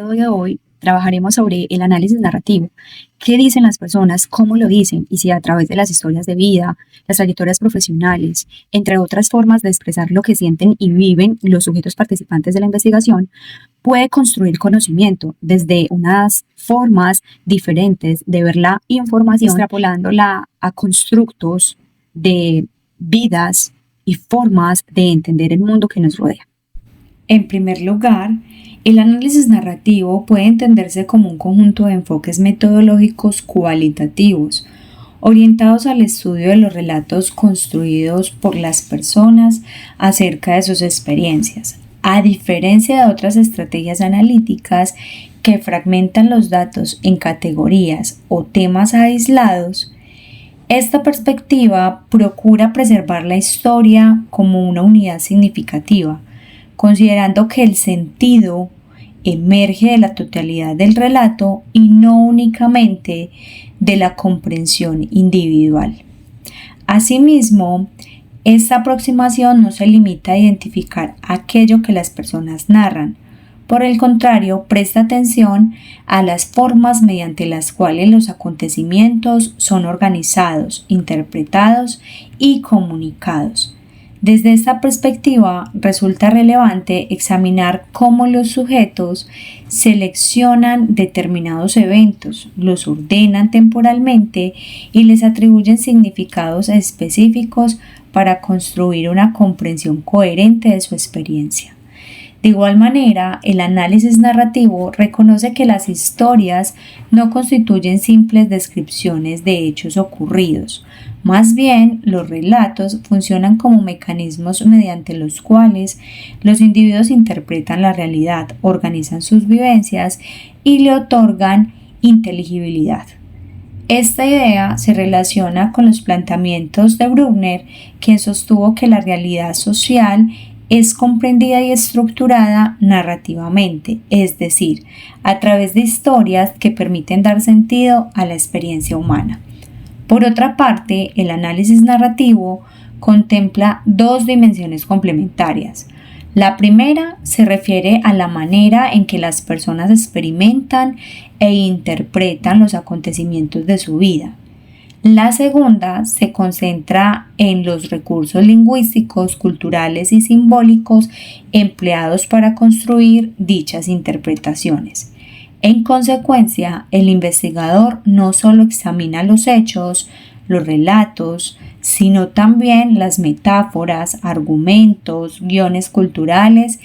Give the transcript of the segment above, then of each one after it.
De hoy trabajaremos sobre el análisis narrativo. ¿Qué dicen las personas? ¿Cómo lo dicen? Y si a través de las historias de vida, las trayectorias profesionales, entre otras formas de expresar lo que sienten y viven los sujetos participantes de la investigación, puede construir conocimiento desde unas formas diferentes de ver la información, extrapolándola a constructos de vidas y formas de entender el mundo que nos rodea. En primer lugar, el análisis narrativo puede entenderse como un conjunto de enfoques metodológicos cualitativos, orientados al estudio de los relatos construidos por las personas acerca de sus experiencias. A diferencia de otras estrategias analíticas que fragmentan los datos en categorías o temas aislados, esta perspectiva procura preservar la historia como una unidad significativa, considerando que el sentido emerge de la totalidad del relato y no únicamente de la comprensión individual. Asimismo, esta aproximación no se limita a identificar aquello que las personas narran. Por el contrario, presta atención a las formas mediante las cuales los acontecimientos son organizados, interpretados y comunicados. Desde esta perspectiva, resulta relevante examinar cómo los sujetos seleccionan determinados eventos, los ordenan temporalmente y les atribuyen significados específicos para construir una comprensión coherente de su experiencia. De igual manera, el análisis narrativo reconoce que las historias no constituyen simples descripciones de hechos ocurridos. Más bien, los relatos funcionan como mecanismos mediante los cuales los individuos interpretan la realidad, organizan sus vivencias y le otorgan inteligibilidad. Esta idea se relaciona con los planteamientos de Bruckner, quien sostuvo que la realidad social es comprendida y estructurada narrativamente, es decir, a través de historias que permiten dar sentido a la experiencia humana. Por otra parte, el análisis narrativo contempla dos dimensiones complementarias. La primera se refiere a la manera en que las personas experimentan e interpretan los acontecimientos de su vida. La segunda se concentra en los recursos lingüísticos, culturales y simbólicos empleados para construir dichas interpretaciones. En consecuencia, el investigador no solo examina los hechos, los relatos, sino también las metáforas, argumentos, guiones culturales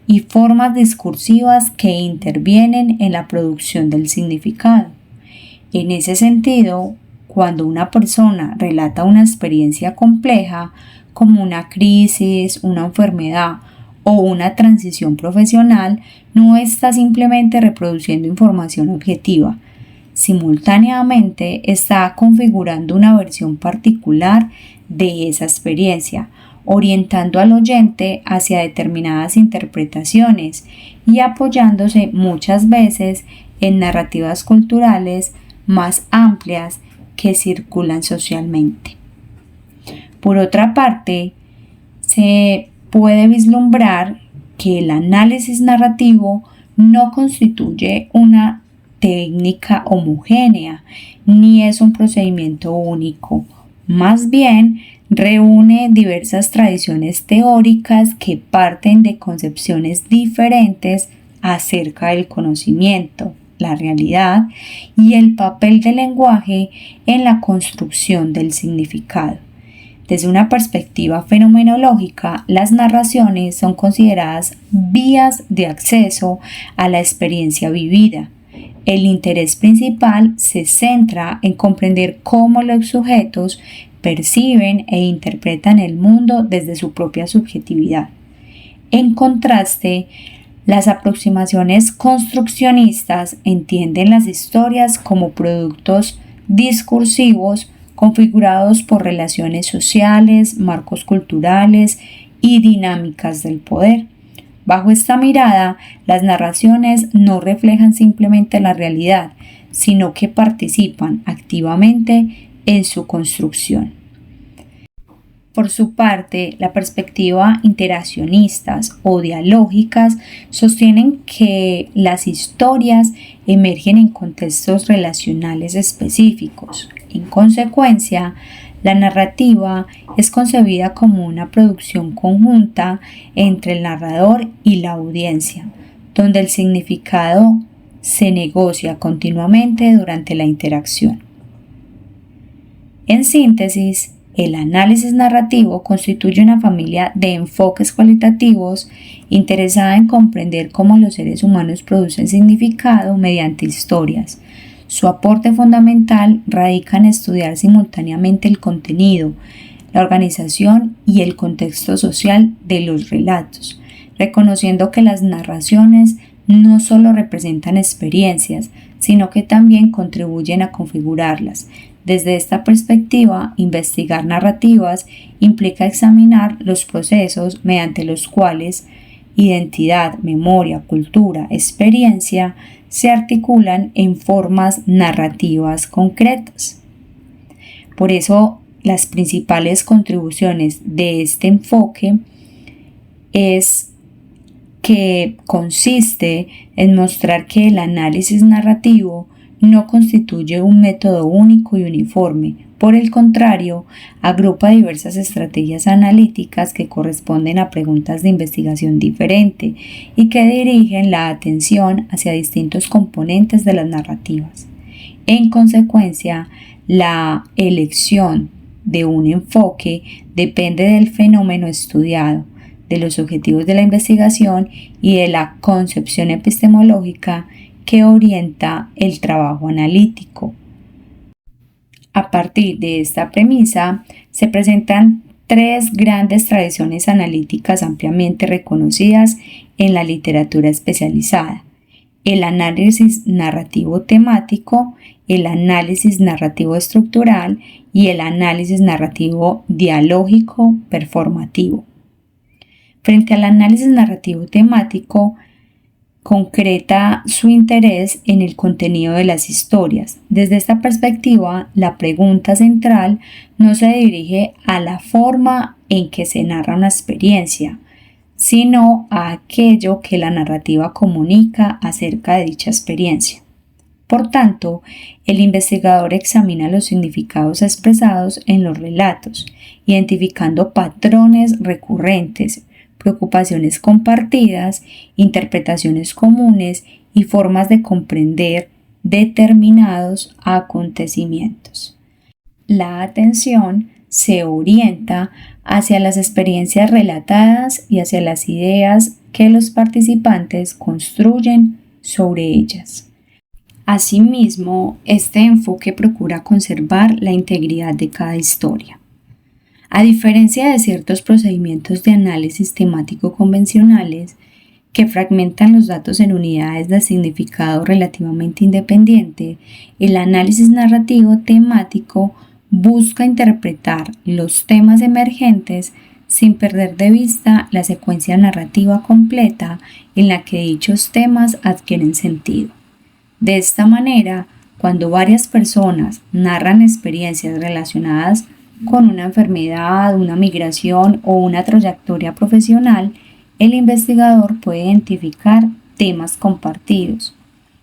y formas discursivas que intervienen en la producción del significado. En ese sentido, cuando una persona relata una experiencia compleja, como una crisis, una enfermedad o una transición profesional, no está simplemente reproduciendo información objetiva. Simultáneamente está configurando una versión particular de esa experiencia, orientando al oyente hacia determinadas interpretaciones y apoyándose muchas veces en narrativas culturales más amplias que circulan socialmente. Por otra parte, se puede vislumbrar que el análisis narrativo no constituye una técnica homogénea ni es un procedimiento único. Más bien, reúne diversas tradiciones teóricas que parten de concepciones diferentes acerca del conocimiento, la realidad y el papel del lenguaje en la construcción del significado. Desde una perspectiva fenomenológica, las narraciones son consideradas vías de acceso a la experiencia vivida. El interés principal se centra en comprender cómo los sujetos perciben e interpretan el mundo desde su propia subjetividad. En contraste, las aproximaciones construccionistas entienden las historias como productos discursivos configurados por relaciones sociales, marcos culturales y dinámicas del poder. Bajo esta mirada, las narraciones no reflejan simplemente la realidad, sino que participan activamente en su construcción. Por su parte, la perspectiva interaccionistas o dialógicas sostienen que las historias emergen en contextos relacionales específicos. En consecuencia, la narrativa es concebida como una producción conjunta entre el narrador y la audiencia, donde el significado se negocia continuamente durante la interacción. En síntesis, el análisis narrativo constituye una familia de enfoques cualitativos interesada en comprender cómo los seres humanos producen significado mediante historias. Su aporte fundamental radica en estudiar simultáneamente el contenido, la organización y el contexto social de los relatos, reconociendo que las narraciones no solo representan experiencias, sino que también contribuyen a configurarlas. Desde esta perspectiva, investigar narrativas implica examinar los procesos mediante los cuales identidad, memoria, cultura, experiencia se articulan en formas narrativas concretas. Por eso, las principales contribuciones de este enfoque es que consiste en mostrar que el análisis narrativo no constituye un método único y uniforme. Por el contrario, agrupa diversas estrategias analíticas que corresponden a preguntas de investigación diferente y que dirigen la atención hacia distintos componentes de las narrativas. En consecuencia, la elección de un enfoque depende del fenómeno estudiado, de los objetivos de la investigación y de la concepción epistemológica que orienta el trabajo analítico. A partir de esta premisa, se presentan tres grandes tradiciones analíticas ampliamente reconocidas en la literatura especializada: el análisis narrativo temático, el análisis narrativo estructural y el análisis narrativo dialógico performativo. Frente al análisis narrativo temático, concreta su interés en el contenido de las historias. Desde esta perspectiva, la pregunta central no se dirige a la forma en que se narra una experiencia, sino a aquello que la narrativa comunica acerca de dicha experiencia. Por tanto, el investigador examina los significados expresados en los relatos, identificando patrones recurrentes, preocupaciones compartidas, interpretaciones comunes y formas de comprender determinados acontecimientos. La atención se orienta hacia las experiencias relatadas y hacia las ideas que los participantes construyen sobre ellas. Asimismo, este enfoque procura conservar la integridad de cada historia. A diferencia de ciertos procedimientos de análisis temático convencionales que fragmentan los datos en unidades de significado relativamente independiente, el análisis narrativo temático busca interpretar los temas emergentes sin perder de vista la secuencia narrativa completa en la que dichos temas adquieren sentido. De esta manera, cuando varias personas narran experiencias relacionadas con una enfermedad, una migración o una trayectoria profesional, el investigador puede identificar temas compartidos,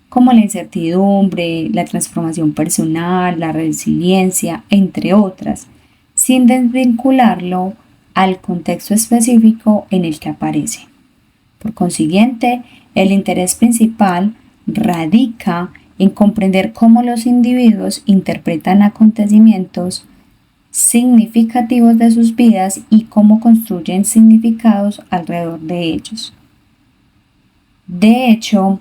como la incertidumbre, la transformación personal, la resiliencia, entre otras, sin desvincularlo al contexto específico en el que aparece. Por consiguiente, el interés principal radica en comprender cómo los individuos interpretan acontecimientos significativos de sus vidas y cómo construyen significados alrededor de ellos. De hecho,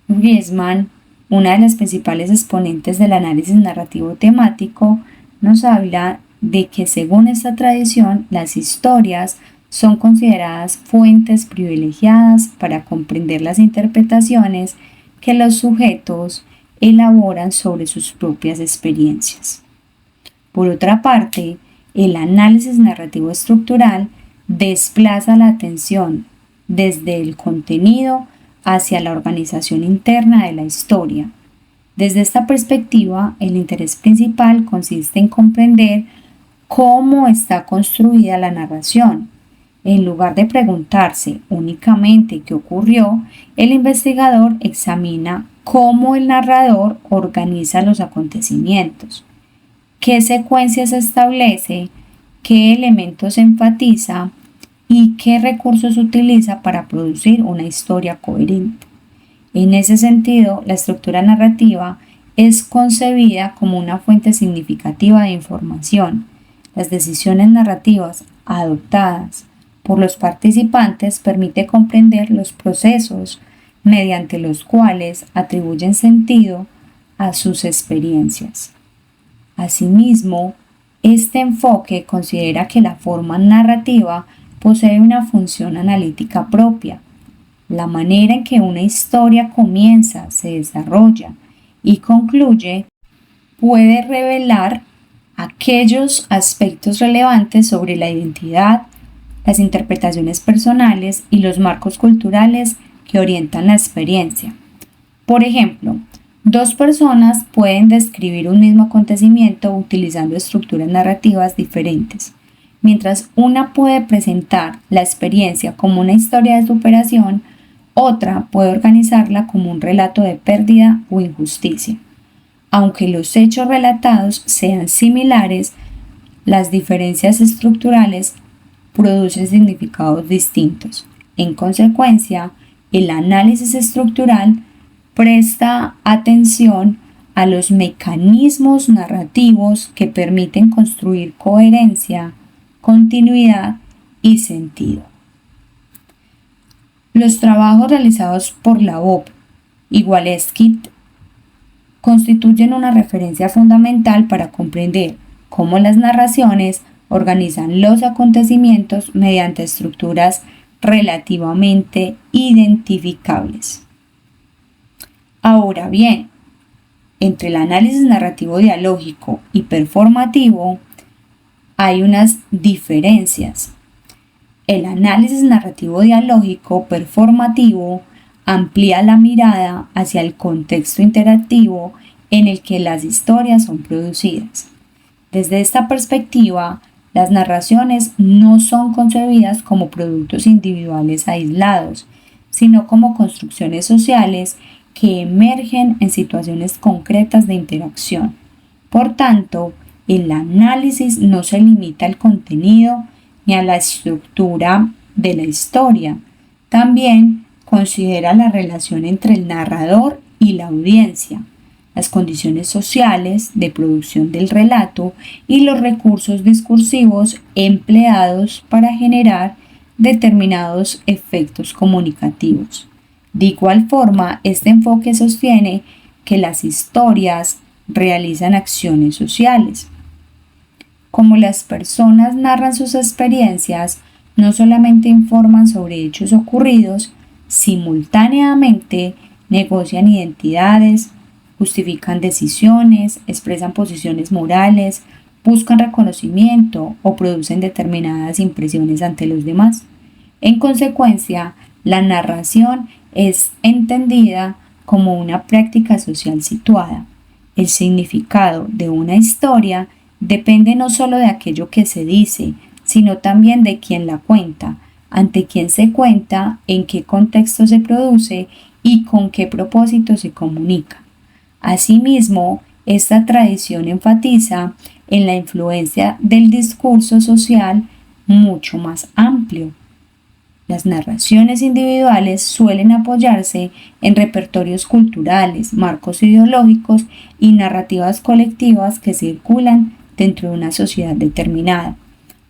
Wiseman, una de las principales exponentes del análisis narrativo temático, nos habla de que según esta tradición, las historias son consideradas fuentes privilegiadas para comprender las interpretaciones que los sujetos elaboran sobre sus propias experiencias. Por otra parte, el análisis narrativo estructural desplaza la atención desde el contenido hacia la organización interna de la historia. Desde esta perspectiva, el interés principal consiste en comprender cómo está construida la narración. En lugar de preguntarse únicamente qué ocurrió, el investigador examina cómo el narrador organiza los acontecimientos, qué secuencias establece, qué elementos enfatiza y qué recursos utiliza para producir una historia coherente. En ese sentido, la estructura narrativa es concebida como una fuente significativa de información. Las decisiones narrativas adoptadas por los participantes permite comprender los procesos mediante los cuales atribuyen sentido a sus experiencias. Asimismo, este enfoque considera que la forma narrativa posee una función analítica propia. La manera en que una historia comienza, se desarrolla y concluye puede revelar aquellos aspectos relevantes sobre la identidad, las interpretaciones personales y los marcos culturales que orientan la experiencia. Por ejemplo, dos personas pueden describir un mismo acontecimiento utilizando estructuras narrativas diferentes. Mientras una puede presentar la experiencia como una historia de superación, otra puede organizarla como un relato de pérdida o injusticia. Aunque los hechos relatados sean similares, las diferencias estructurales producen significados distintos. En consecuencia, el análisis estructural presta atención a los mecanismos narrativos que permiten construir coherencia, continuidad y sentido. Los trabajos realizados por Labov y Walewski constituyen una referencia fundamental para comprender cómo las narraciones organizan los acontecimientos mediante estructuras relativamente identificables. Ahora bien, entre el análisis narrativo dialógico y performativo hay unas diferencias. El análisis narrativo dialógico performativo amplía la mirada hacia el contexto interactivo en el que las historias son producidas. Desde esta perspectiva, las narraciones no son concebidas como productos individuales aislados, sino como construcciones sociales que emergen en situaciones concretas de interacción. Por tanto, el análisis no se limita al contenido ni a la estructura de la historia. También considera la relación entre el narrador y la audiencia, las condiciones sociales de producción del relato y los recursos discursivos empleados para generar determinados efectos comunicativos. De igual forma, este enfoque sostiene que las historias realizan acciones sociales. Como las personas narran sus experiencias, no solamente informan sobre hechos ocurridos, simultáneamente negocian identidades, justifican decisiones, expresan posiciones morales, buscan reconocimiento o producen determinadas impresiones ante los demás. En consecuencia, la narración es entendida como una práctica social situada. El significado de una historia depende no solo de aquello que se dice, sino también de quién la cuenta, ante quién se cuenta, en qué contexto se produce y con qué propósito se comunica. Asimismo, esta tradición enfatiza en la influencia del discurso social mucho más amplio. Las narraciones individuales suelen apoyarse en repertorios culturales, marcos ideológicos y narrativas colectivas que circulan dentro de una sociedad determinada.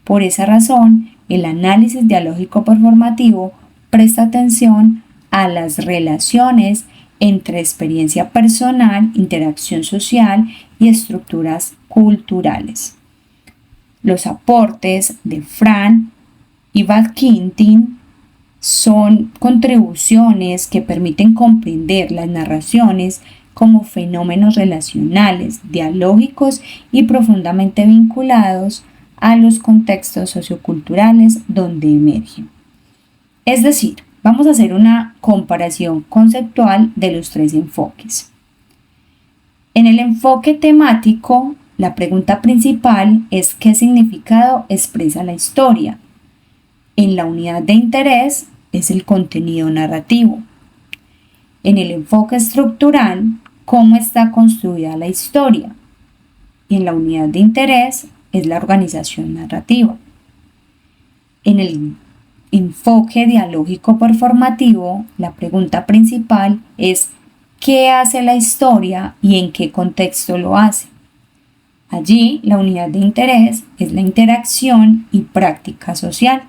Por esa razón, el análisis dialógico performativo presta atención a las relaciones entre experiencia personal, interacción social y estructuras culturales. Los aportes de Fran y Badkintin son contribuciones que permiten comprender las narraciones como fenómenos relacionales, dialógicos y profundamente vinculados a los contextos socioculturales donde emergen. Es decir, vamos a hacer una comparación conceptual de los tres enfoques. En el enfoque temático, la pregunta principal es ¿qué significado expresa la historia? En la unidad de interés es el contenido narrativo. En el enfoque estructural, ¿cómo está construida la historia? Y en la unidad de interés es la organización narrativa. En el enfoque dialógico performativo, la pregunta principal es ¿qué hace la historia y en qué contexto lo hace? Allí, la unidad de interés es la interacción y práctica social.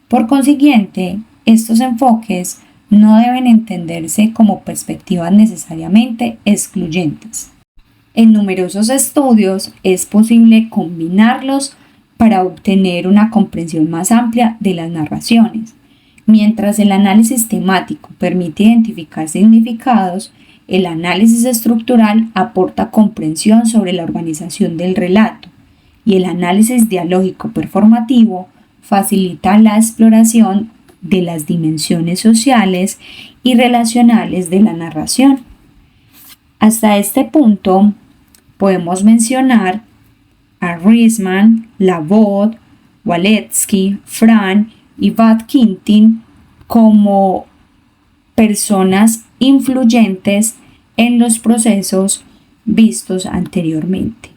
Por consiguiente, estos enfoques no deben entenderse como perspectivas necesariamente excluyentes. En numerosos estudios es posible combinarlos para obtener una comprensión más amplia de las narraciones. Mientras el análisis temático permite identificar significados, el análisis estructural aporta comprensión sobre la organización del relato y el análisis dialógico performativo facilita la exploración de las dimensiones sociales y relacionales de la narración. Hasta este punto, podemos mencionar a Riesman, Laborde, Walewski, Fran y Bad-Quintin como personas influyentes en los procesos vistos anteriormente.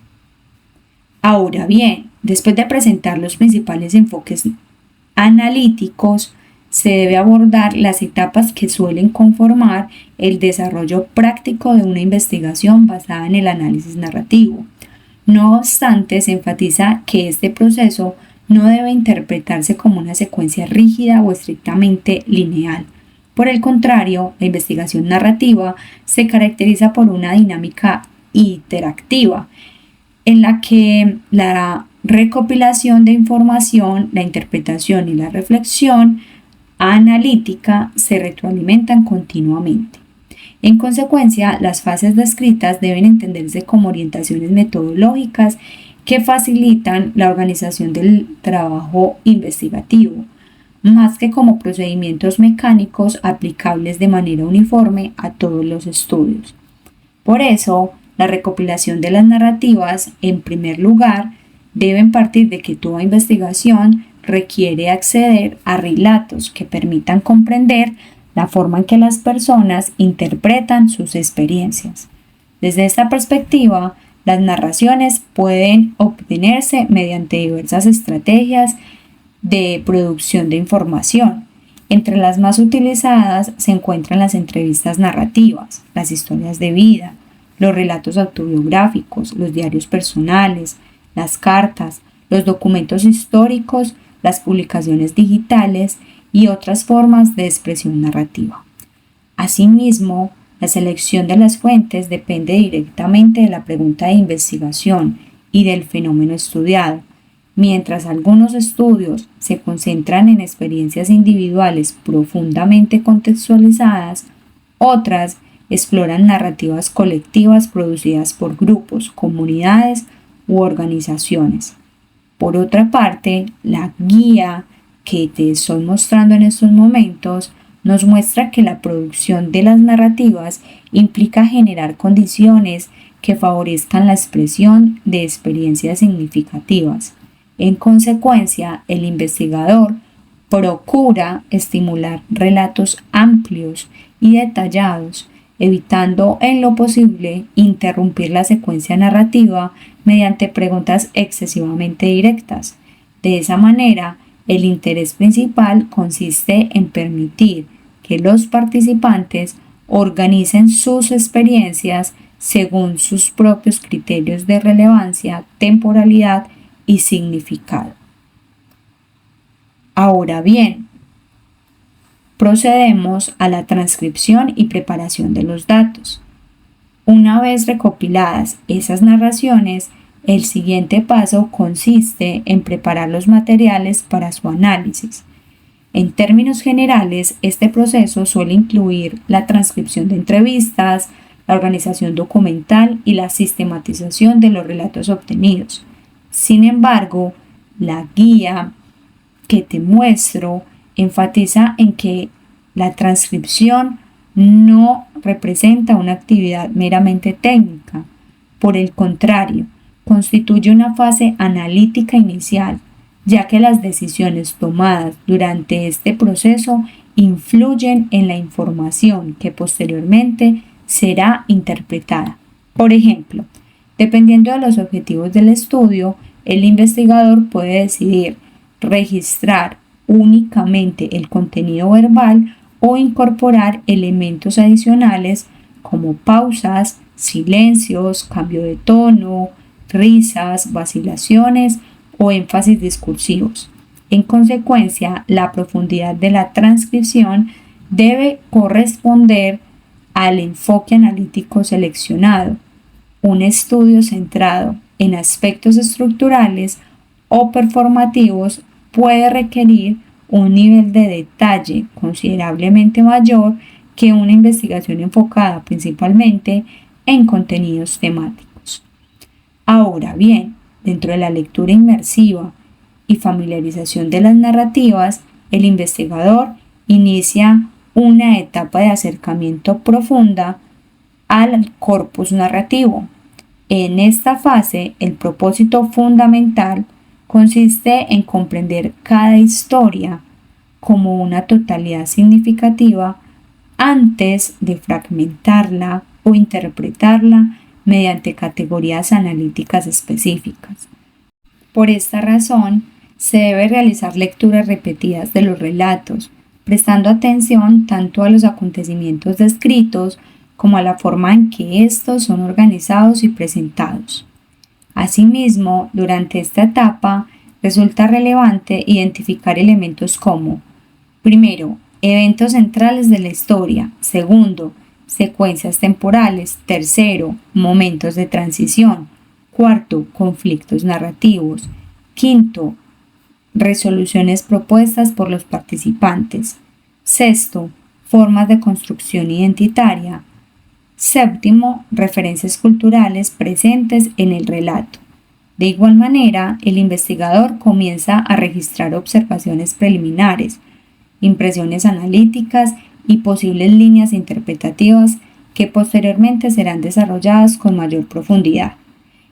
Ahora bien, después de presentar los principales enfoques analíticos, se debe abordar las etapas que suelen conformar el desarrollo práctico de una investigación basada en el análisis narrativo. No obstante, se enfatiza que este proceso no debe interpretarse como una secuencia rígida o estrictamente lineal. Por el contrario, la investigación narrativa se caracteriza por una dinámica interactiva, en la que la recopilación de información, la interpretación y la reflexión analítica se retroalimentan continuamente. En consecuencia, las fases descritas deben entenderse como orientaciones metodológicas que facilitan la organización del trabajo investigativo, más que como procedimientos mecánicos aplicables de manera uniforme a todos los estudios. Por eso, la recopilación de las narrativas, en primer lugar, deben partir de que toda investigación requiere acceder a relatos que permitan comprender la forma en que las personas interpretan sus experiencias. Desde esta perspectiva, las narraciones pueden obtenerse mediante diversas estrategias de producción de información. Entre las más utilizadas se encuentran las entrevistas narrativas, las historias de vida, los relatos autobiográficos, los diarios personales, las cartas, los documentos históricos, las publicaciones digitales y otras formas de expresión narrativa. Asimismo, la selección de las fuentes depende directamente de la pregunta de investigación y del fenómeno estudiado. Mientras algunos estudios se concentran en experiencias individuales profundamente contextualizadas, otras exploran narrativas colectivas producidas por grupos, comunidades u organizaciones. Por otra parte, la guía que te estoy mostrando en estos momentos nos muestra que la producción de las narrativas implica generar condiciones que favorezcan la expresión de experiencias significativas. En consecuencia, el investigador procura estimular relatos amplios y detallados, evitando en lo posible interrumpir la secuencia narrativa mediante preguntas excesivamente directas. De esa manera, el interés principal consiste en permitir que los participantes organicen sus experiencias según sus propios criterios de relevancia, temporalidad y significado. Ahora bien, procedemos a la transcripción y preparación de los datos. Una vez recopiladas esas narraciones, el siguiente paso consiste en preparar los materiales para su análisis. En términos generales, este proceso suele incluir la transcripción de entrevistas, la organización documental y la sistematización de los relatos obtenidos. Sin embargo, la guía que te muestro enfatiza en que la transcripción no representa una actividad meramente técnica. Por el contrario, constituye una fase analítica inicial, ya que las decisiones tomadas durante este proceso influyen en la información que posteriormente será interpretada. Por ejemplo, dependiendo de los objetivos del estudio, el investigador puede decidir registrar únicamente el contenido verbal o incorporar elementos adicionales como pausas, silencios, cambio de tono, risas, vacilaciones o énfasis discursivos. En consecuencia, la profundidad de la transcripción debe corresponder al enfoque analítico seleccionado. Un estudio centrado en aspectos estructurales o performativos puede requerir un nivel de detalle considerablemente mayor que una investigación enfocada principalmente en contenidos temáticos. Ahora bien, dentro de la lectura inmersiva y familiarización de las narrativas, el investigador inicia una etapa de acercamiento profunda al corpus narrativo. En esta fase, el propósito fundamental consiste en comprender cada historia como una totalidad significativa antes de fragmentarla o interpretarla mediante categorías analíticas específicas. Por esta razón, se debe realizar lecturas repetidas de los relatos, prestando atención tanto a los acontecimientos descritos como a la forma en que estos son organizados y presentados. Asimismo, durante esta etapa resulta relevante identificar elementos como: primero, eventos centrales de la historia; segundo, secuencias temporales; tercero, momentos de transición; cuarto, conflictos narrativos; quinto, resoluciones propuestas por los participantes; sexto, formas de construcción identitaria; séptimo, referencias culturales presentes en el relato. De igual manera, el investigador comienza a registrar observaciones preliminares, impresiones analíticas y posibles líneas interpretativas que posteriormente serán desarrolladas con mayor profundidad.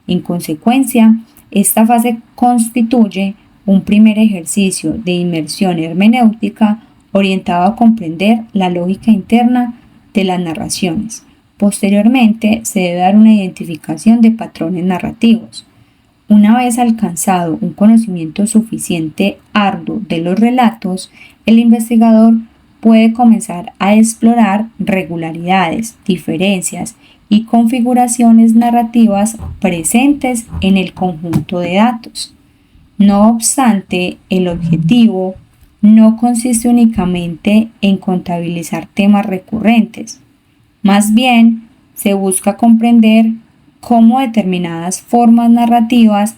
En consecuencia, esta fase constituye un primer ejercicio de inmersión hermenéutica orientado a comprender la lógica interna de las narraciones. Posteriormente, se debe dar una identificación de patrones narrativos. Una vez alcanzado un conocimiento suficiente arduo de los relatos, el investigador puede comenzar a explorar regularidades, diferencias y configuraciones narrativas presentes en el conjunto de datos. No obstante, el objetivo no consiste únicamente en contabilizar temas recurrentes. Más bien, se busca comprender cómo determinadas formas narrativas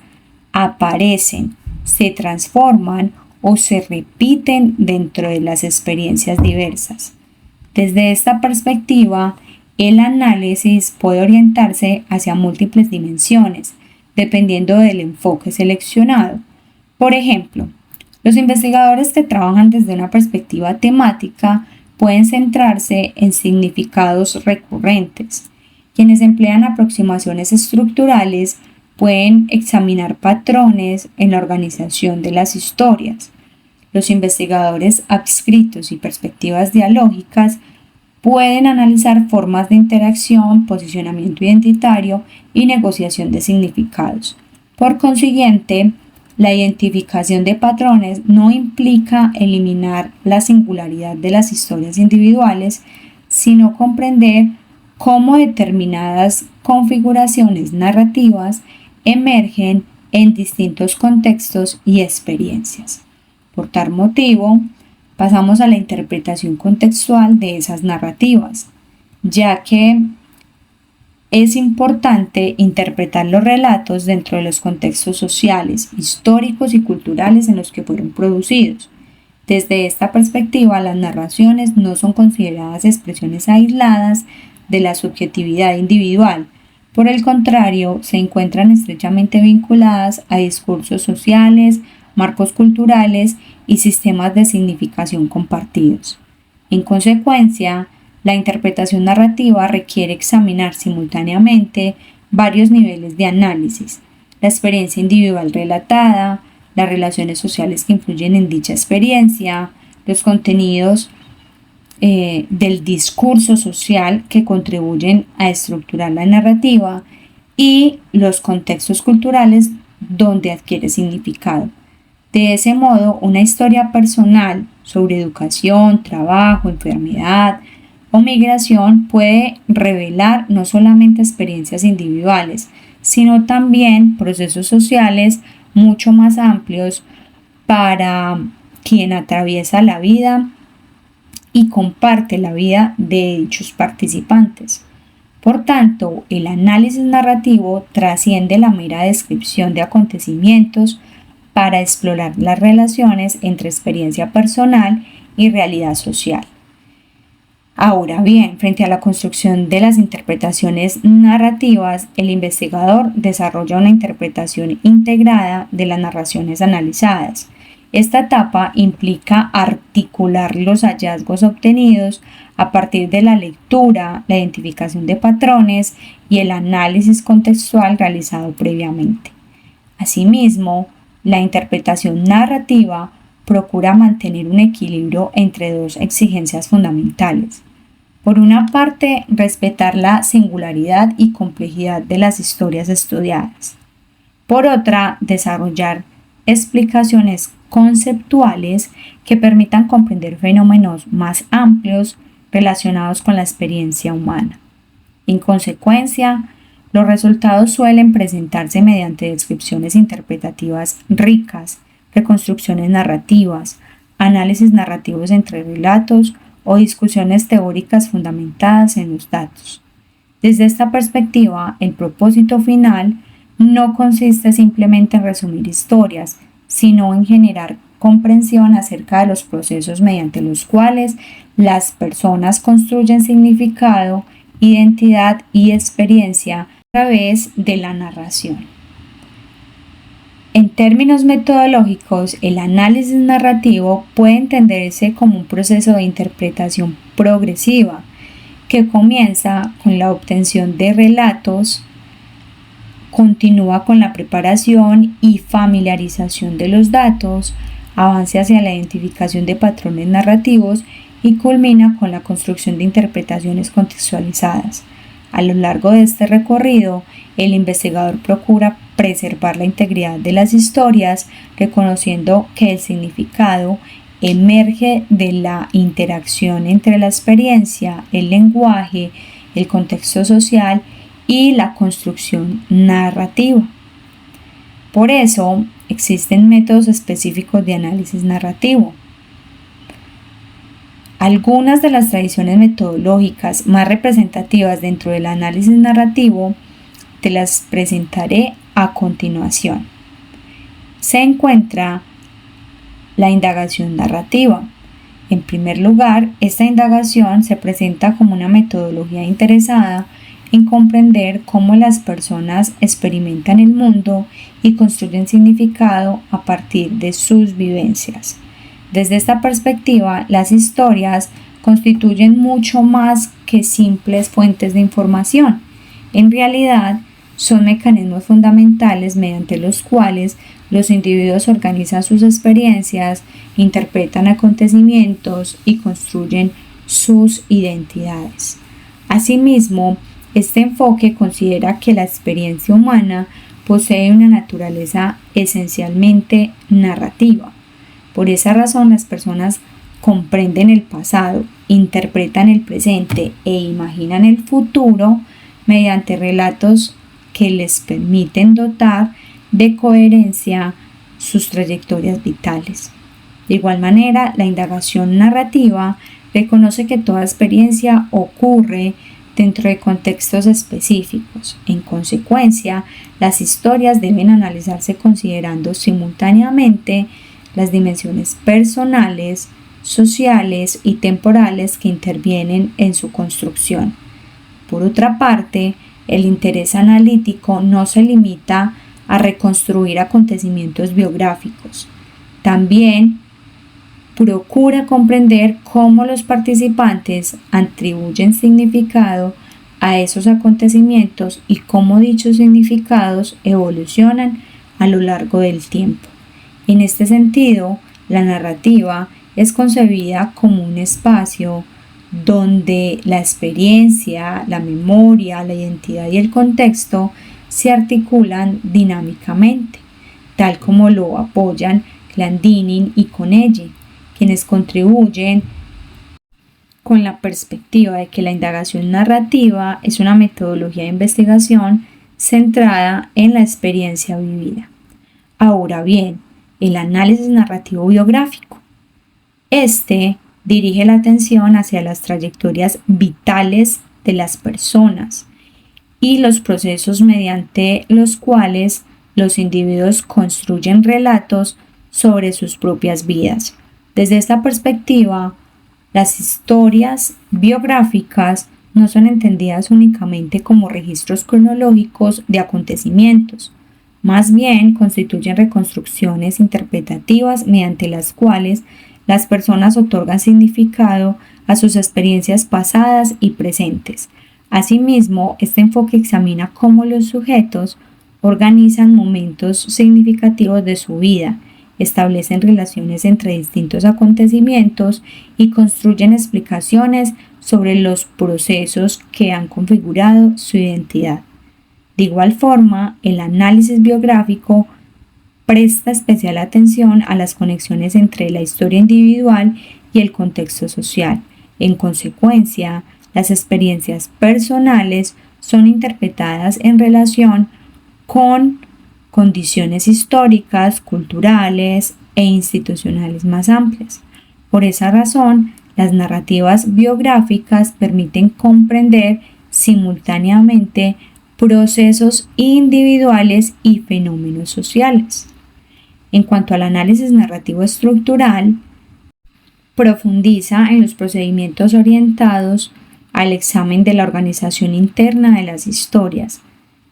aparecen, se transforman o se repiten dentro de las experiencias diversas. Desde esta perspectiva, el análisis puede orientarse hacia múltiples dimensiones, dependiendo del enfoque seleccionado. Por ejemplo, los investigadores que trabajan desde una perspectiva temática pueden centrarse en significados recurrentes. Quienes emplean aproximaciones estructurales pueden examinar patrones en la organización de las historias. Los investigadores adscritos y perspectivas dialógicas pueden analizar formas de interacción, posicionamiento identitario y negociación de significados. Por consiguiente, la identificación de patrones no implica eliminar la singularidad de las historias individuales, sino comprender cómo determinadas configuraciones narrativas emergen en distintos contextos y experiencias. Por tal motivo, pasamos a la interpretación contextual de esas narrativas, ya que es importante interpretar los relatos dentro de los contextos sociales, históricos y culturales en los que fueron producidos. Desde esta perspectiva, las narraciones no son consideradas expresiones aisladas de la subjetividad individual. Por el contrario, se encuentran estrechamente vinculadas a discursos sociales, marcos culturales y sistemas de significación compartidos. En consecuencia, la interpretación narrativa requiere examinar simultáneamente varios niveles de análisis: la experiencia individual relatada, las relaciones sociales que influyen en dicha experiencia, los contenidos del discurso social que contribuyen a estructurar la narrativa y los contextos culturales donde adquiere significado. De ese modo, una historia personal sobre educación, trabajo, enfermedad o migración puede revelar no solamente experiencias individuales, sino también procesos sociales mucho más amplios para quien atraviesa la vida y comparte la vida de dichos participantes. Por tanto, el análisis narrativo trasciende la mera descripción de acontecimientos para explorar las relaciones entre experiencia personal y realidad social. Ahora bien, frente a la construcción de las interpretaciones narrativas, el investigador desarrolla una interpretación integrada de las narraciones analizadas. Esta etapa implica articular los hallazgos obtenidos a partir de la lectura, la identificación de patrones y el análisis contextual realizado previamente. Asimismo, la interpretación narrativa procura mantener un equilibrio entre dos exigencias fundamentales. Por una parte, respetar la singularidad y complejidad de las historias estudiadas. Por otra, desarrollar explicaciones conceptuales que permitan comprender fenómenos más amplios relacionados con la experiencia humana. En consecuencia, los resultados suelen presentarse mediante descripciones interpretativas ricas, reconstrucciones narrativas, análisis narrativos entre relatos o discusiones teóricas fundamentadas en los datos. Desde esta perspectiva, el propósito final no consiste simplemente en resumir historias, sino en generar comprensión acerca de los procesos mediante los cuales las personas construyen significado, identidad y experiencia a través de la narración. En términos metodológicos, el análisis narrativo puede entenderse como un proceso de interpretación progresiva que comienza con la obtención de relatos, continúa con la preparación y familiarización de los datos, avanza hacia la identificación de patrones narrativos y culmina con la construcción de interpretaciones contextualizadas. A lo largo de este recorrido, el investigador procura preservar la integridad de las historias, reconociendo que el significado emerge de la interacción entre la experiencia, el lenguaje, el contexto social y la construcción narrativa. Por eso, existen métodos específicos de análisis narrativo. Algunas de las tradiciones metodológicas más representativas dentro del análisis narrativo te las presentaré a continuación. Se encuentra la indagación narrativa. En primer lugar, esta indagación se presenta como una metodología interesada en comprender cómo las personas experimentan el mundo y construyen significado a partir de sus vivencias. Desde esta perspectiva, las historias constituyen mucho más que simples fuentes de información. En realidad, son mecanismos fundamentales mediante los cuales los individuos organizan sus experiencias, interpretan acontecimientos y construyen sus identidades. Asimismo, este enfoque considera que la experiencia humana posee una naturaleza esencialmente narrativa. Por esa razón, las personas comprenden el pasado, interpretan el presente e imaginan el futuro mediante relatos que les permiten dotar de coherencia sus trayectorias vitales. De igual manera, la indagación narrativa reconoce que toda experiencia ocurre dentro de contextos específicos. En consecuencia, las historias deben analizarse considerando simultáneamente las dimensiones personales, sociales y temporales que intervienen en su construcción. Por otra parte, el interés analítico no se limita a reconstruir acontecimientos biográficos. También procura comprender cómo los participantes atribuyen significado a esos acontecimientos y cómo dichos significados evolucionan a lo largo del tiempo. En este sentido, la narrativa es concebida como un espacio donde la experiencia, la memoria, la identidad y el contexto se articulan dinámicamente, tal como lo apoyan Clandinin y Conelle, quienes contribuyen con la perspectiva de que la indagación narrativa es una metodología de investigación centrada en la experiencia vivida. Ahora bien, el análisis narrativo biográfico. Este dirige la atención hacia las trayectorias vitales de las personas y los procesos mediante los cuales los individuos construyen relatos sobre sus propias vidas. Desde esta perspectiva, las historias biográficas no son entendidas únicamente como registros cronológicos de acontecimientos, más bien constituyen reconstrucciones interpretativas mediante las cuales las personas otorgan significado a sus experiencias pasadas y presentes. Asimismo, este enfoque examina cómo los sujetos organizan momentos significativos de su vida, establecen relaciones entre distintos acontecimientos y construyen explicaciones sobre los procesos que han configurado su identidad. De igual forma, el análisis biográfico presta especial atención a las conexiones entre la historia individual y el contexto social. En consecuencia, las experiencias personales son interpretadas en relación con condiciones históricas, culturales e institucionales más amplias. Por esa razón, las narrativas biográficas permiten comprender simultáneamente procesos individuales y fenómenos sociales. En cuanto al análisis narrativo estructural, profundiza en los procedimientos orientados al examen de la organización interna de las historias.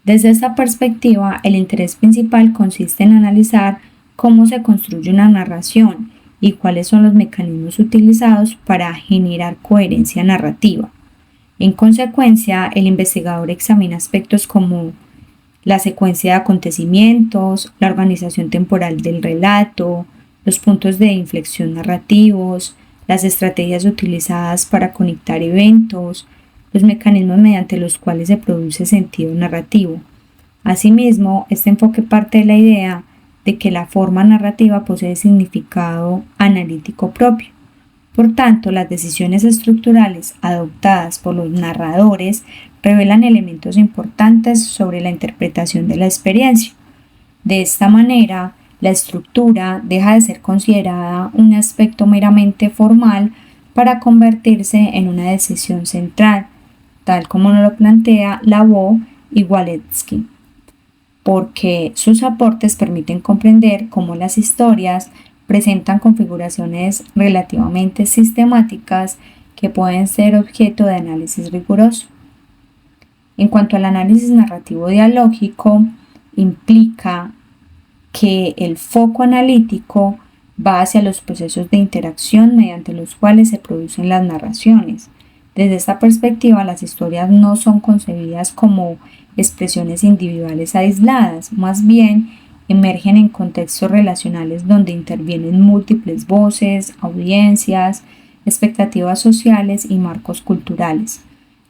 Desde esta perspectiva, el interés principal consiste en analizar cómo se construye una narración y cuáles son los mecanismos utilizados para generar coherencia narrativa. En consecuencia, el investigador examina aspectos como la secuencia de acontecimientos, la organización temporal del relato, los puntos de inflexión narrativos, las estrategias utilizadas para conectar eventos, los mecanismos mediante los cuales se produce sentido narrativo. Asimismo, este enfoque parte de la idea de que la forma narrativa posee significado analítico propio. Por tanto, las decisiones estructurales adoptadas por los narradores revelan elementos importantes sobre la interpretación de la experiencia. De esta manera, la estructura deja de ser considerada un aspecto meramente formal para convertirse en una decisión central, tal como nos lo plantea Lavaux y Walewski, porque sus aportes permiten comprender cómo las historias presentan configuraciones relativamente sistemáticas que pueden ser objeto de análisis riguroso. En cuanto al análisis narrativo dialógico, implica que el foco analítico va hacia los procesos de interacción mediante los cuales se producen las narraciones. Desde esta perspectiva, las historias no son concebidas como expresiones individuales aisladas, más bien emergen en contextos relacionales donde intervienen múltiples voces, audiencias, expectativas sociales y marcos culturales.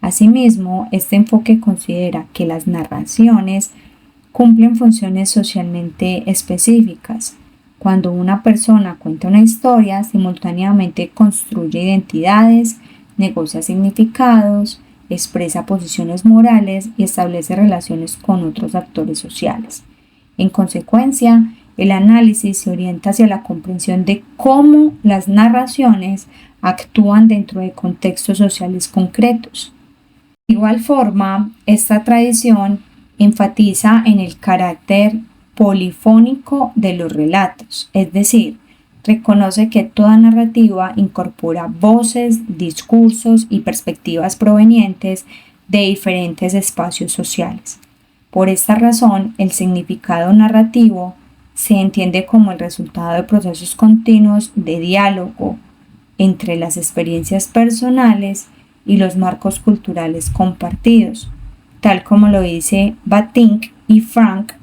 Asimismo, este enfoque considera que las narraciones cumplen funciones socialmente específicas. Cuando una persona cuenta una historia, simultáneamente construye identidades, negocia significados, expresa posiciones morales y establece relaciones con otros actores sociales. En consecuencia, el análisis se orienta hacia la comprensión de cómo las narraciones actúan dentro de contextos sociales concretos. De igual forma, esta tradición enfatiza en el carácter polifónico de los relatos, es decir, reconoce que toda narrativa incorpora voces, discursos y perspectivas provenientes de diferentes espacios sociales. Por esta razón, el significado narrativo se entiende como el resultado de procesos continuos de diálogo entre las experiencias personales y los marcos culturales compartidos. Tal como lo dice Batinck y Frank,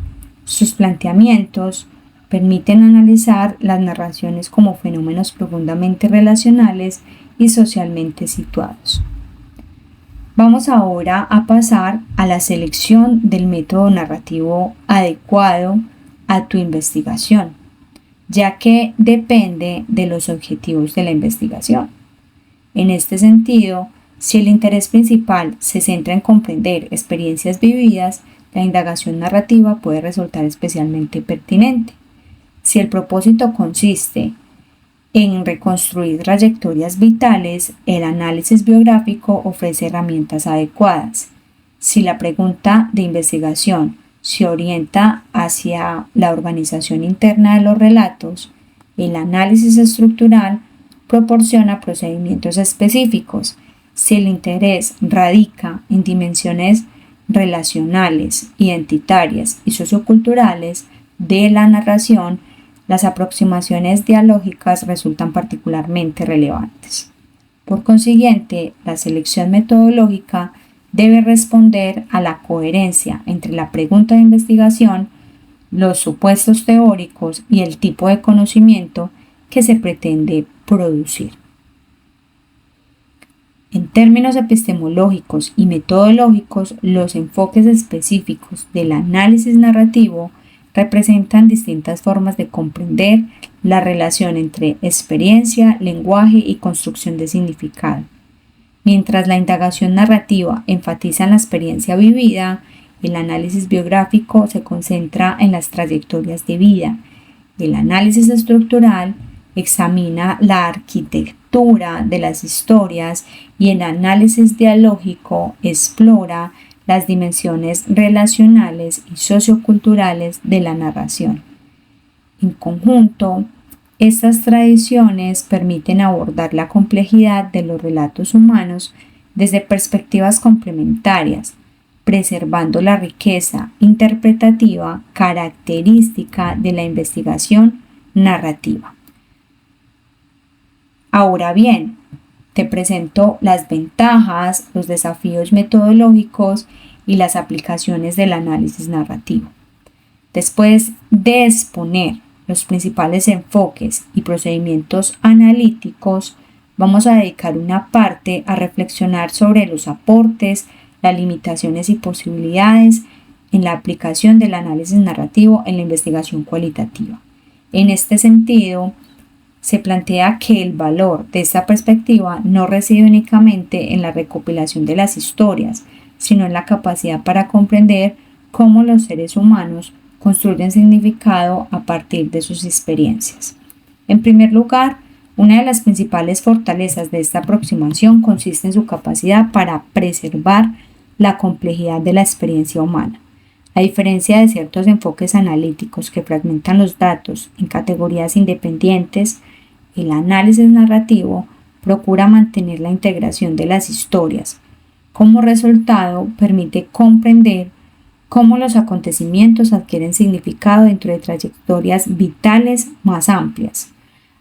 sus planteamientos permiten analizar las narraciones como fenómenos profundamente relacionales y socialmente situados. Vamos ahora a pasar a la selección del método narrativo adecuado a tu investigación, ya que depende de los objetivos de la investigación. En este sentido, si el interés principal se centra en comprender experiencias vividas, la indagación narrativa puede resultar especialmente pertinente. Si el propósito consiste en reconstruir trayectorias vitales, el análisis biográfico ofrece herramientas adecuadas. Si la pregunta de investigación se orienta hacia la organización interna de los relatos, el análisis estructural proporciona procedimientos específicos. Si el interés radica en dimensiones relacionales, identitarias y socioculturales de la narración, las aproximaciones dialógicas resultan particularmente relevantes. Por consiguiente, la selección metodológica debe responder a la coherencia entre la pregunta de investigación, los supuestos teóricos y el tipo de conocimiento que se pretende producir. En términos epistemológicos y metodológicos, los enfoques específicos del análisis narrativo representan distintas formas de comprender la relación entre experiencia, lenguaje y construcción de significado. Mientras la indagación narrativa enfatiza en la experiencia vivida, el análisis biográfico se concentra en las trayectorias de vida. El análisis estructural examina la arquitectura de las historias y el análisis dialógico explora las dimensiones relacionales y socioculturales de la narración. En conjunto, estas tradiciones permiten abordar la complejidad de los relatos humanos desde perspectivas complementarias, preservando la riqueza interpretativa característica de la investigación narrativa. Ahora bien, te presento las ventajas, los desafíos metodológicos y las aplicaciones del análisis narrativo. Después de exponer los principales enfoques y procedimientos analíticos, vamos a dedicar una parte a reflexionar sobre los aportes, las limitaciones y posibilidades en la aplicación del análisis narrativo en la investigación cualitativa. En este sentido, se plantea que el valor de esta perspectiva no reside únicamente en la recopilación de las historias, sino en la capacidad para comprender cómo los seres humanos construyen significado a partir de sus experiencias. En primer lugar, una de las principales fortalezas de esta aproximación consiste en su capacidad para preservar la complejidad de la experiencia humana. A diferencia de ciertos enfoques analíticos que fragmentan los datos en categorías independientes, el análisis narrativo procura mantener la integración de las historias. Como resultado, permite comprender cómo los acontecimientos adquieren significado dentro de trayectorias vitales más amplias.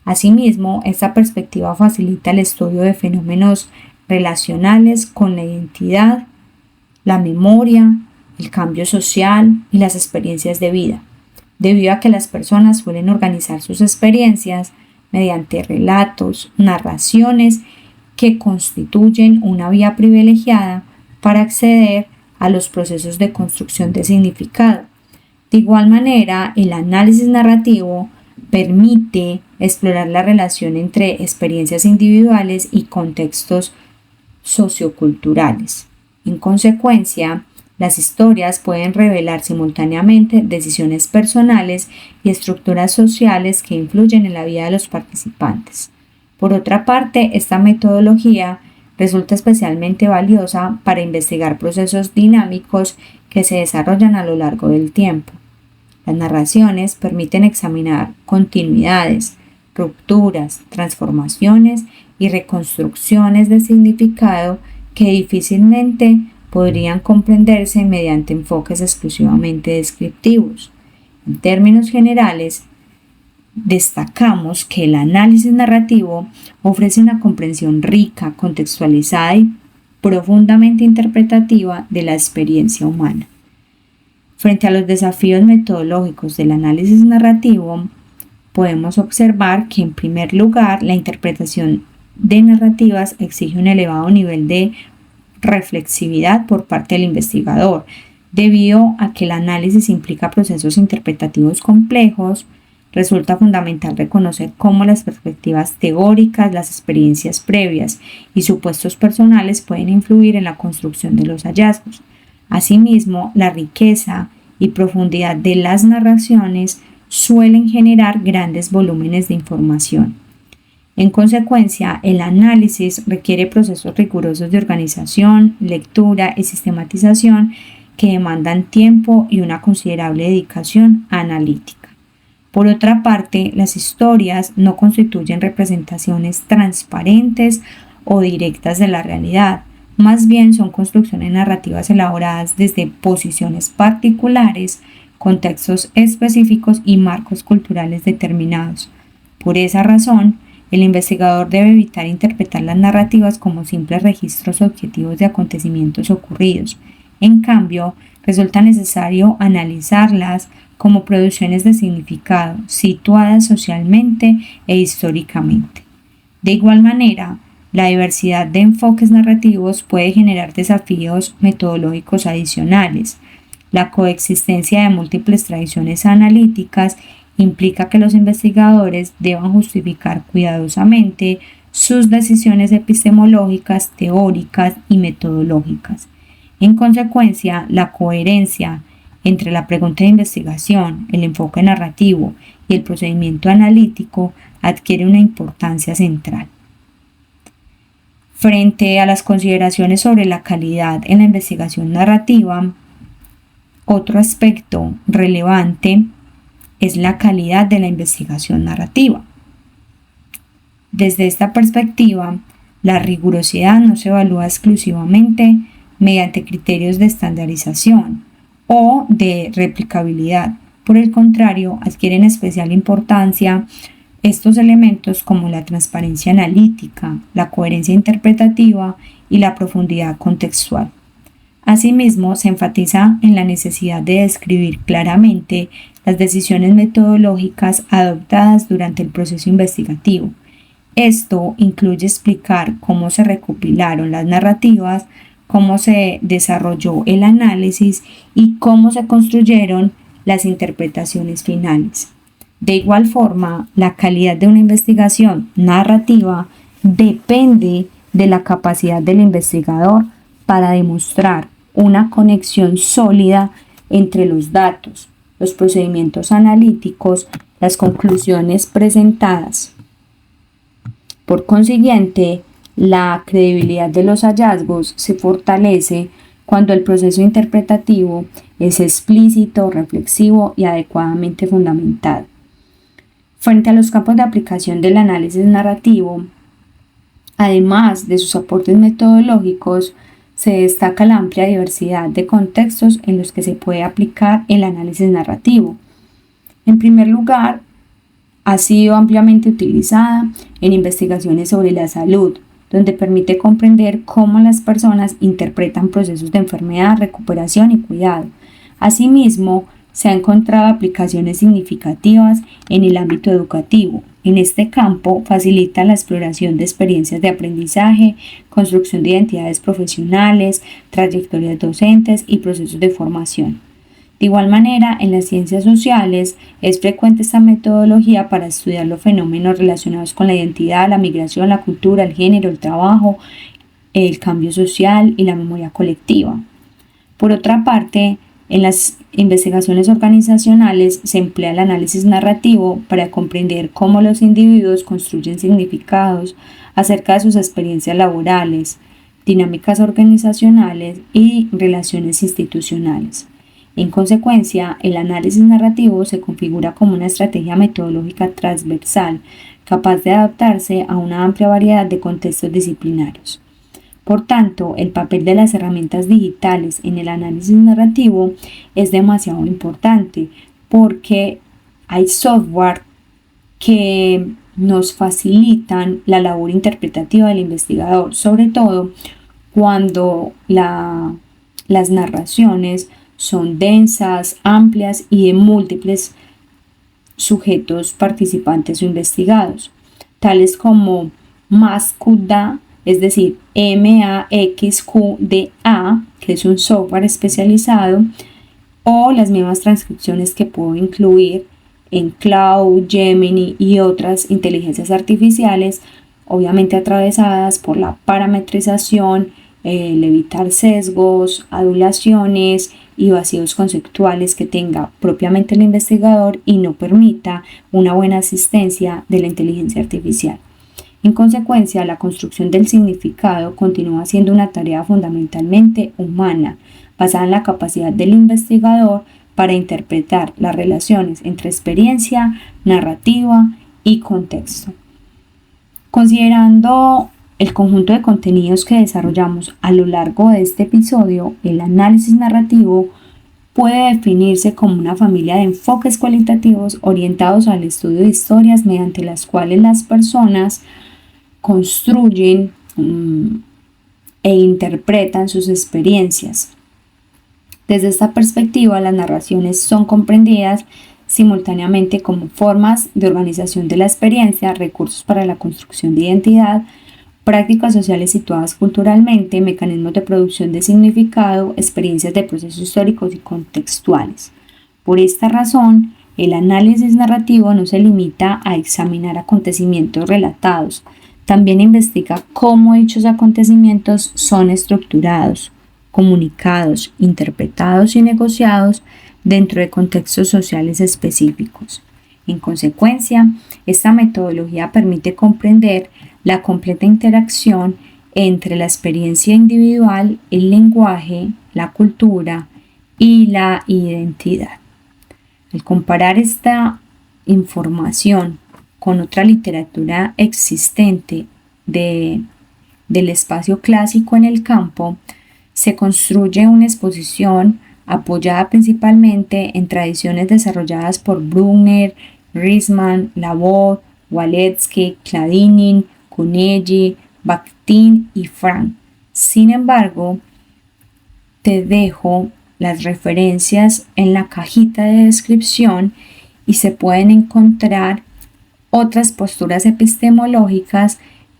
Asimismo, esta perspectiva facilita el estudio de fenómenos relacionales con la identidad, la memoria, el cambio social y las experiencias de vida, debido a que las personas suelen organizar sus experiencias mediante relatos, narraciones que constituyen una vía privilegiada para acceder a los procesos de construcción de significado. De igual manera, el análisis narrativo permite explorar la relación entre experiencias individuales y contextos socioculturales. En consecuencia, las historias pueden revelar simultáneamente decisiones personales y estructuras sociales que influyen en la vida de los participantes. Por otra parte, esta metodología resulta especialmente valiosa para investigar procesos dinámicos que se desarrollan a lo largo del tiempo. Las narraciones permiten examinar continuidades, rupturas, transformaciones y reconstrucciones de significado que difícilmente podrían comprenderse mediante enfoques exclusivamente descriptivos. En términos generales, destacamos que el análisis narrativo ofrece una comprensión rica, contextualizada y profundamente interpretativa de la experiencia humana. Frente a los desafíos metodológicos del análisis narrativo, podemos observar que, en primer lugar, la interpretación de narrativas exige un elevado nivel de reflexividad por parte del investigador, debido a que el análisis implica procesos interpretativos complejos. Resulta fundamental reconocer cómo las perspectivas teóricas, las experiencias previas y supuestos personales pueden influir en la construcción de los hallazgos. Asimismo, la riqueza y profundidad de las narraciones suelen generar grandes volúmenes de información. En consecuencia, el análisis requiere procesos rigurosos de organización, lectura y sistematización que demandan tiempo y una considerable dedicación analítica. Por otra parte, las historias no constituyen representaciones transparentes o directas de la realidad, más bien son construcciones narrativas elaboradas desde posiciones particulares, contextos específicos y marcos culturales determinados. Por esa razón, el investigador debe evitar interpretar las narrativas como simples registros objetivos de acontecimientos ocurridos. En cambio, resulta necesario analizarlas como producciones de significado, situadas socialmente e históricamente. De igual manera, la diversidad de enfoques narrativos puede generar desafíos metodológicos adicionales. La coexistencia de múltiples tradiciones analíticas implica que los investigadores deban justificar cuidadosamente sus decisiones epistemológicas, teóricas y metodológicas. En consecuencia, la coherencia entre la pregunta de investigación, el enfoque narrativo y el procedimiento analítico adquiere una importancia central. Frente a las consideraciones sobre la calidad en la investigación narrativa, otro aspecto relevante es la calidad de la investigación narrativa. Desde esta perspectiva, la rigurosidad no se evalúa exclusivamente mediante criterios de estandarización o de replicabilidad. Por el contrario, adquieren especial importancia estos elementos como la transparencia analítica, la coherencia interpretativa y la profundidad contextual. Asimismo, se enfatiza en la necesidad de describir claramente las decisiones metodológicas adoptadas durante el proceso investigativo. Esto incluye explicar cómo se recopilaron las narrativas, cómo se desarrolló el análisis y cómo se construyeron las interpretaciones finales. De igual forma, la calidad de una investigación narrativa depende de la capacidad del investigador para demostrar una conexión sólida entre los datos, los procedimientos analíticos, las conclusiones presentadas. Por consiguiente, la credibilidad de los hallazgos se fortalece cuando el proceso interpretativo es explícito, reflexivo y adecuadamente fundamentado. Frente a los campos de aplicación del análisis narrativo, además de sus aportes metodológicos, se destaca la amplia diversidad de contextos en los que se puede aplicar el análisis narrativo. En primer lugar, ha sido ampliamente utilizada en investigaciones sobre la salud, donde permite comprender cómo las personas interpretan procesos de enfermedad, recuperación y cuidado. Asimismo, se han encontrado aplicaciones significativas en el ámbito educativo. En este campo facilita la exploración de experiencias de aprendizaje, construcción de identidades profesionales, trayectorias docentes y procesos de formación. De igual manera, en las ciencias sociales es frecuente esta metodología para estudiar los fenómenos relacionados con la identidad, la migración, la cultura, el género, el trabajo, el cambio social y la memoria colectiva. Por otra parte, en las investigaciones organizacionales se emplea el análisis narrativo para comprender cómo los individuos construyen significados acerca de sus experiencias laborales, dinámicas organizacionales y relaciones institucionales. En consecuencia, el análisis narrativo se configura como una estrategia metodológica transversal, capaz de adaptarse a una amplia variedad de contextos disciplinarios. Por tanto, el papel de las herramientas digitales en el análisis narrativo es demasiado importante porque hay software que nos facilitan la labor interpretativa del investigador, sobre todo cuando las narraciones son densas, amplias y de múltiples sujetos participantes o investigados, tales como Maxqda, es decir, MAXQDA, que es un software especializado, o las mismas transcripciones que puedo incluir en Claude, Gemini y otras inteligencias artificiales, obviamente atravesadas por la parametrización, el evitar sesgos, adulaciones y vacíos conceptuales que tenga propiamente el investigador y no permita una buena asistencia de la inteligencia artificial. En consecuencia, la construcción del significado continúa siendo una tarea fundamentalmente humana, basada en la capacidad del investigador para interpretar las relaciones entre experiencia, narrativa y contexto. Considerando el conjunto de contenidos que desarrollamos a lo largo de este episodio, el análisis narrativo puede definirse como una familia de enfoques cualitativos orientados al estudio de historias mediante las cuales las personas construyen e interpretan sus experiencias. Desde esta perspectiva, las narraciones son comprendidas simultáneamente como formas de organización de la experiencia, recursos para la construcción de identidad, prácticas sociales situadas culturalmente, mecanismos de producción de significado, experiencias de procesos históricos y contextuales. Por esta razón, el análisis narrativo no se limita a examinar acontecimientos relatados, también investiga cómo dichos acontecimientos son estructurados, comunicados, interpretados y negociados dentro de contextos sociales específicos. En consecuencia, esta metodología permite comprender la completa interacción entre la experiencia individual, el lenguaje, la cultura y la identidad. Al comparar esta información con otra literatura existente del espacio clásico en el campo, se construye una exposición apoyada principalmente en tradiciones desarrolladas por Bruckner, Riesman, Laborde, Walewski, Cladinin, Cunego, Bakhtin y Frank. Sin embargo, te dejo las referencias en la cajita de descripción y se pueden encontrar otras posturas epistemológicas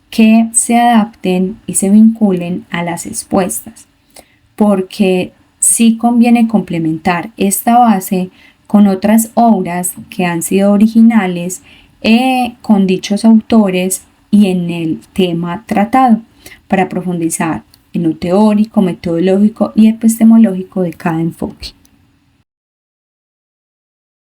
que se adapten y se vinculen a las expuestas, porque sí conviene complementar esta base con otras obras que han sido originales con dichos autores y en el tema tratado, para profundizar en lo teórico, metodológico y epistemológico de cada enfoque.